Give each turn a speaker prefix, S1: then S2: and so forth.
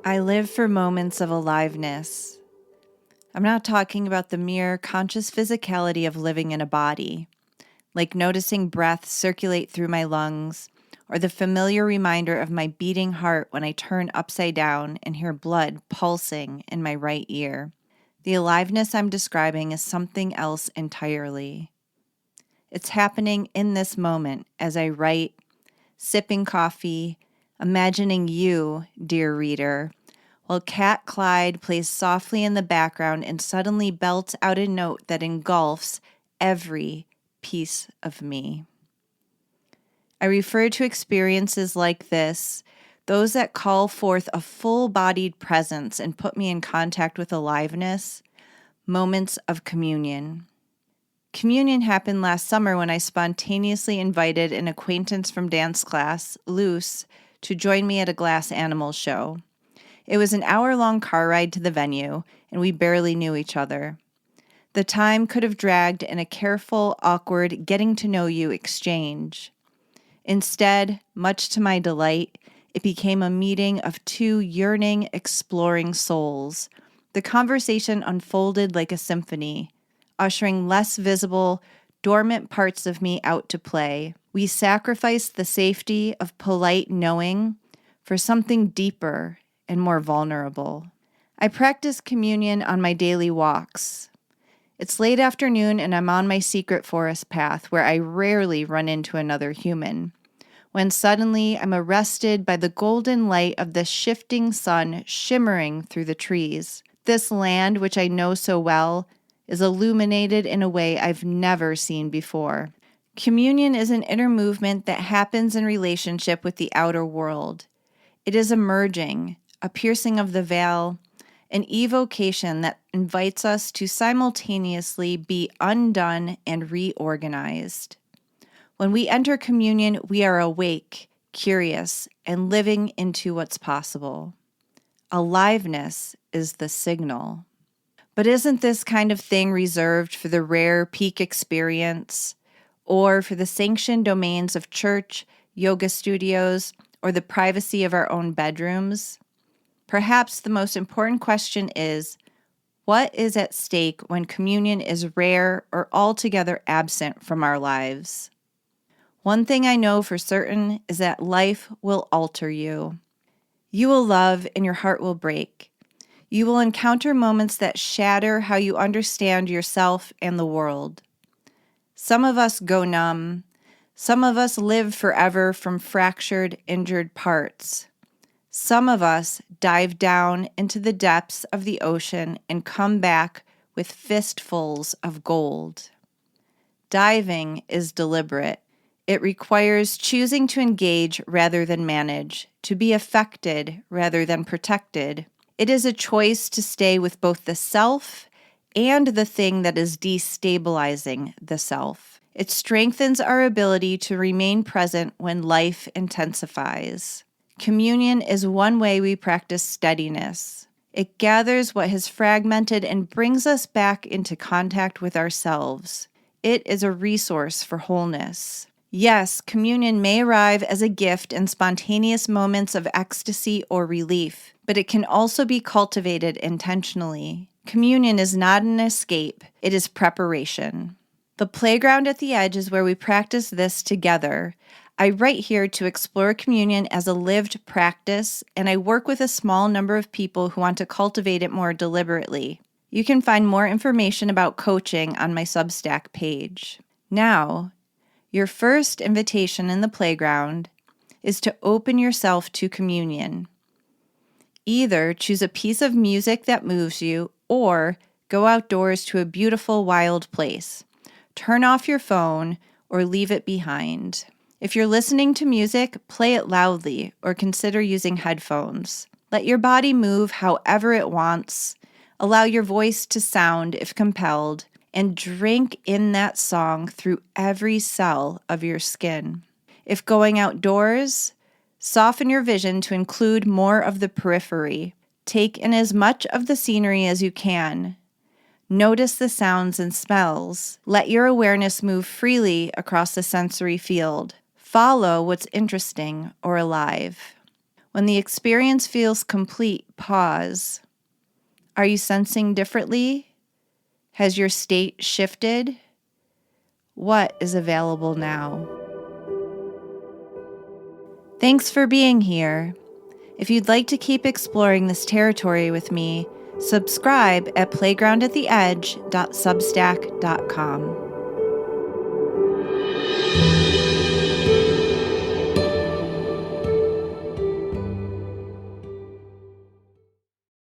S1: I live for moments of aliveness. I'm not talking about the mere conscious physicality of living in a body, like noticing breath circulate through my lungs, or the familiar reminder of my beating heart when I turn upside down and hear blood pulsing in my right ear. The aliveness I'm describing is something else entirely. It's happening in this moment as I write, sipping coffee, imagining you, dear reader, while Cat Clyde plays softly in the background and suddenly belts out a note that engulfs every piece of me. I refer to experiences like this, those that call forth a full-bodied presence and put me in contact with aliveness, moments of communion. Communion happened last summer when I spontaneously invited an acquaintance from dance class, Luce, to join me at a glass animal show. It was an hour-long car ride to the venue, and we barely knew each other. The time could have dragged in a careful, awkward, getting-to-know-you exchange. Instead, much to my delight, it became a meeting of two yearning, exploring souls. The conversation unfolded like a symphony, ushering less visible, dormant parts of me out to play. We sacrificed the safety of polite knowing for something deeper and more vulnerable. I practice communion on my daily walks. It's late afternoon and I'm on my secret forest path where I rarely run into another human, when suddenly I'm arrested by the golden light of the shifting sun shimmering through the trees. This land, which I know so well, is illuminated in a way I've never seen before. Communion is an inner movement that happens in relationship with the outer world. It is a merging, a piercing of the veil, an evocation that invites us to simultaneously be undone and reorganized. When we enter communion, we are awake, curious, and living into what's possible. Aliveness is the signal. But isn't this kind of thing reserved for the rare peak experience, or for the sanctioned domains of church, yoga studios, or the privacy of our own bedrooms? Perhaps the most important question is, what is at stake when communion is rare or altogether absent from our lives? One thing I know for certain is that life will alter you. You will love and your heart will break. You will encounter moments that shatter how you understand yourself and the world. Some of us go numb. Some of us live forever from fractured, injured parts. Some of us dive down into the depths of the ocean and come back with fistfuls of gold. Diving is deliberate. It requires choosing to engage rather than manage, to be affected rather than protected. It is a choice to stay with both the self and the thing that is destabilizing the self. It strengthens our ability to remain present when life intensifies. Communion is one way we practice steadiness. It gathers what has fragmented and brings us back into contact with ourselves. It is a resource for wholeness. Yes, communion may arrive as a gift in spontaneous moments of ecstasy or relief, but it can also be cultivated intentionally. Communion is not an escape, it is preparation. The playground at the edge is where we practice this together. I write here to explore communion as a lived practice, and I work with a small number of people who want to cultivate it more deliberately. You can find more information about coaching on my Substack page. Now, your first invitation in the playground is to open yourself to communion. Either choose a piece of music that moves you or go outdoors to a beautiful wild place. Turn off your phone or leave it behind. If you're listening to music, play it loudly or consider using headphones. Let your body move however it wants. Allow your voice to sound if compelled, and drink in that song through every cell of your skin. If going outdoors, soften your vision to include more of the periphery. Take in as much of the scenery as you can. Notice the sounds and smells. Let your awareness move freely across the sensory field. Follow what's interesting or alive. When the experience feels complete, pause. Are you sensing differently? Has your state shifted? What is available now? Thanks for being here. If you'd like to keep exploring this territory with me, subscribe at playgroundattheedge.substack.com.